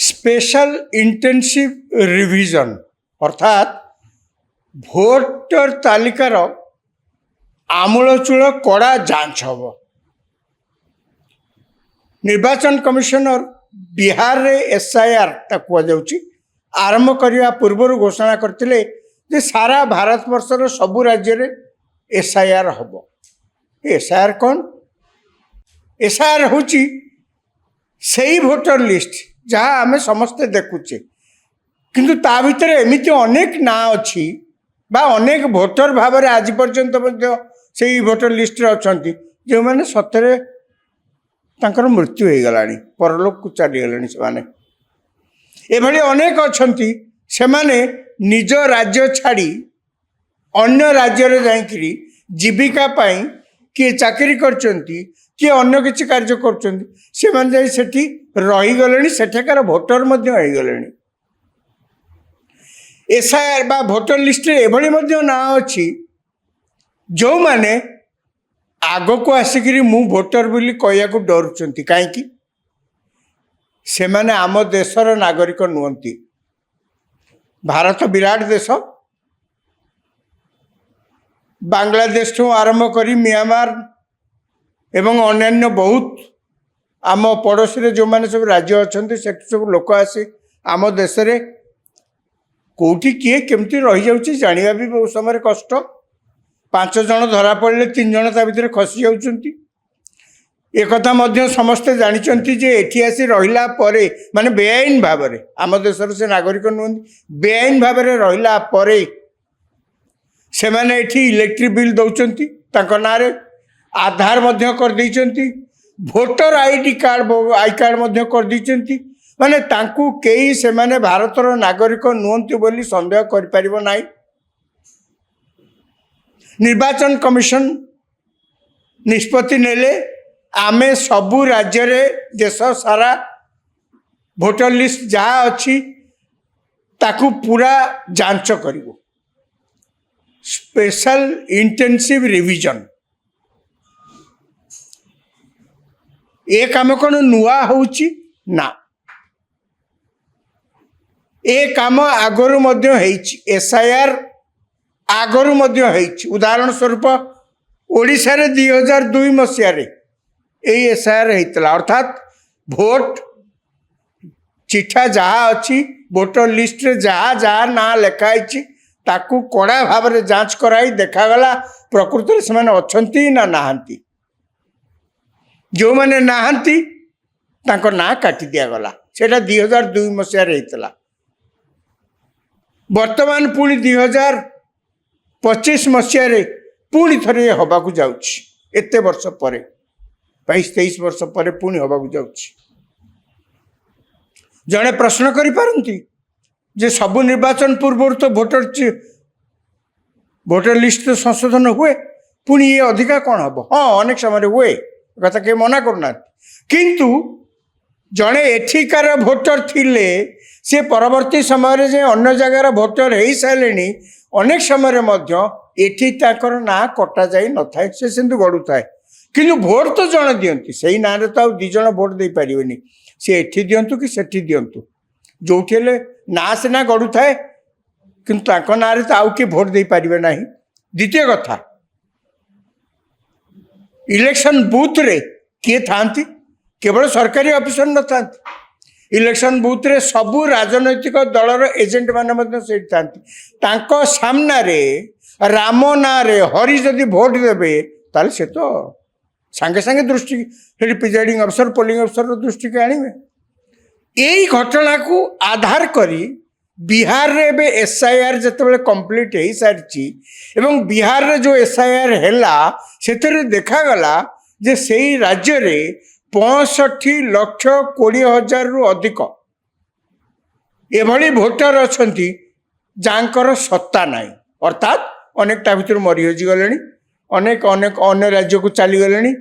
Special intensive রিভিजन अर्थात voter तालिकार आमूलचूल कड़ा जांच हम। निर्वाचन कमिशनर बिहार रे एसआईआर कहुच्छी आरंभ करने पूर्व घोषणा करते सारा भारत वर्षर सबू राज्य रे एसआईआर हम। एसआईआर कौन? एसआईआर हूँ से भोटर लिस्ट जहाँ आम समस्ते देखुचे किंतु ता भितर एमती अनेक ना अच्छी बा अनेक भोटर भाव में आज पर्यंत से भोटर लिस्ट अच्छा जो मैंने सतरे तांकर मृत्यु हो गला परलोक को चलीगले से अनेक अच्छा से निज राज्य छाड़ी अन्य राज्य जाकि जीविका पाई किए चाकरी करचंती किए अन्य किसी कार्य करचंती से रहीगले सेठाकार भोटर होगले। एसआईआर बा भोटर लिस्ट एभली ना अच्छी जो माने आग को आसिक मु भोटर बोली कहया डरुंच कहीं से माने आम देशर नागरिक नुहति। भारत विराट देश, बांग्लादेश ठू आरंभ कर म्यांमार एवं अन्यान्य बहुत आम पड़ोसी रे जो माने सब राज्य अच्छा से सब लोक आसी आम देश रे कौटी किए केमती रही जाउची जानिबा भी बहुत समय कष्ट। 5 जन धरा पड़े 3 जन ता भीतर खसी जाउचंती। एक कथा मध्य समस्ते जानिचंती जे एठी आसी रहिला परे माने बेआईन भाव में आम देशर से नागरिक नुहति बेआईन भाव में रहिला परे से माने एठी इलेक्ट्रिक बिल दउचंती तांको नारे आधार मध्य कर देइचंती भोटर आई कार्ड मध्य कर देइचंती माने तांकू केही से माने भारतर नागरिक नुहति बोली संदेह कर परिबो नाही। निर्वाचन कमिशन निष्पत्ति नेले आमे सबू राज्य रे देश सारा भोटर लिस्ट जहाँ अच्छी ताकू पूरा जांच करिवो। स्पेशल इंटेंसिव रिवीजन ए काम कौन नुआ होउची ना ए काम आगरु मध्य हेइची। एसआईआर आगरु मध्य हेइची। उदाहरण स्वरूप ओडिशा रे 2002 मसीह रे यही एसआईआर हेइतला अर्थात भोट चिठा जहाँ अच्छी भोटर लिस्ट रे जहाँ जहाँ ना लिखाई ताकू कड़ा भाव में जांच कराई देखागला प्रकृत में से अच्छी ना नहांती। जो मैंने नहांती तांको ना काटी दिगला सेटा 2002 मसीह हेइतला। वर्तमान पुणी 2025 मसीह रे पुणी थरे हबाकू जाउछि। एते वर्ष परे 22-23 वर्ष पर पुणी हबाकू जाउछि। जड़े प्रश्न करि पारंती जे सबु निर्वाचन पूर्व तो भोटर लिस्ट तो संशोधन हुए पुणी ये अधिका कौन हम? हाँ अनेक समय हुए कथा के मना करना किंतु जड़े एठिकार भोटर थिले से परवर्ती समय जे अन्य जगार भोटर हो सारे अनेक समय एठी ताकर ना कटा जाई न थाए से सिंधु गड़ू थाए किंतु भोट तो जड़े दियंती से ना रे तो 2 जन भोट दे पारिबेनी से एठी दियंतु कि सेठी दियंतु जोठी हेले ना सिना गड़ू थाए किंतु ताको ना रे तो आउ के भोट दे पारिबे नाही। द्वितीय कथा इलेक्शन बूथ रे किए थांती केवल सरकारी ऑफिसर न थांती इलेक्शन बूथ रे सबू राजनैतिक दलर एजेंट माने से तांको सामना रे राम ना रे हरि जदि भोट देवे ताले से तो सांगे सांगे दृष्टि प्रिजाइडिंग अफसर पोलिंग अफसर दृष्टि के आनिबे। यही घटना को आधार करी बिहार रे बे एसआईआर जतबेले कंप्लीट हो सारी एवं बिहार रे जो एसआईआर हैला सेतरे देखा गला जे सेही राज्य रे 65,20,000 रु अधिक एभली भोटर अछंती जांकर सत्ता नाही अर्थात अनेक ता भितर मरी हो गले अनेक अनेक अन्य राज्य को चली गले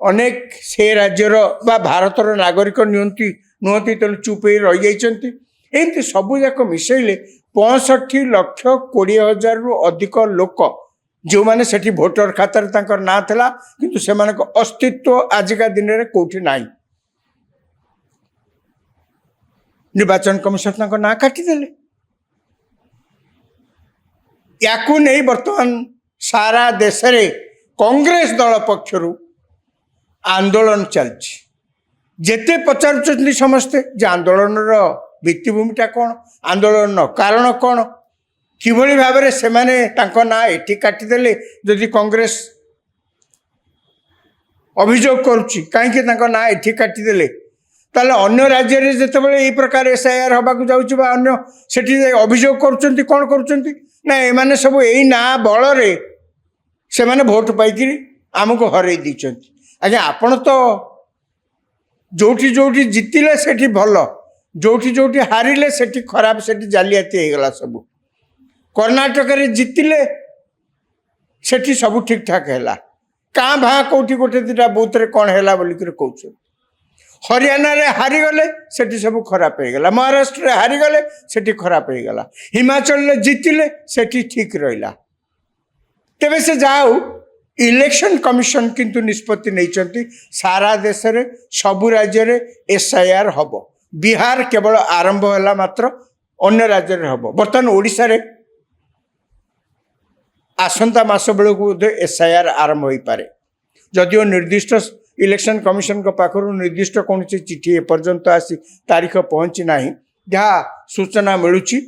अनेक से राज्यर बा भारतर नागरिक नुहति तेणु चुप रही जाइछंती। एमती सबू जाक मिसैले 65,20,000 रु अधिक लोक जो माने सेठी भोटर खातार तांकर ना थला किंतु सेमानक अस्तित्व आजिका दिन रे कोठी नाही। निर्वाचन कमिशन ना काटिदेले याकू नहीं बर्तमान सारा देश रे कांग्रेस दल पक्षर आंदोलन चलछि जेते पचार समस्ते जे आंदोलन भित्तिभूमिटा कौन आंदोलन कारण कौन किभली भाव में से ना एटी काटिदेले जदि कांग्रेस अभियोग करुच्ची कहीं ना एटी काटिदेले ताले अन्य राज्य रे जेतेबेले एई प्रकार एसआईआर हबाकू जाउची बा अन्य सेठी अभियोग करुचंती कोन करुचंती ना एमाने सब एई ना बल रे से माने भोट पाइकी आमको हरई दीचंती आज्ञा आपण तो जोठी जोठी जितिले सेठी भल जोठी जोठी हारिले सेठी खराब सेठी जालियाती हो गला सब कर्णाटक रे जितिले सेठी सब ठीक ठाक हैला काँ भा कौटी गोटे दुटा बूथ रे कौन हैला बोली कर कहउछ हरियाणा रे हारीगले सेठी सब खराब हो गला महाराष्ट्र रे हारीगले सेठी खराब हो गला हिमाचल रे जितिले सेठी ठीक रहिला तेबे से जाऊ इलेक्शन कमिशन किंतु निष्पत्ति नहीं सारा देश रे सबु राज्य रे एसआईआर हब बिहार केवल आरंभ होला मात्र अन्य राज्य रे हब बर्तमान ओडिशा रे आसंता मास बेलू एसआईआर आरंभ हो पारे जदिओ निर्दिष्ट इलेक्शन कमिशन को पाखर निर्दिष्ट कौन चिठी एपर्यंत आसी तारीख पहुँची ना जहाँ सूचना मिलूची।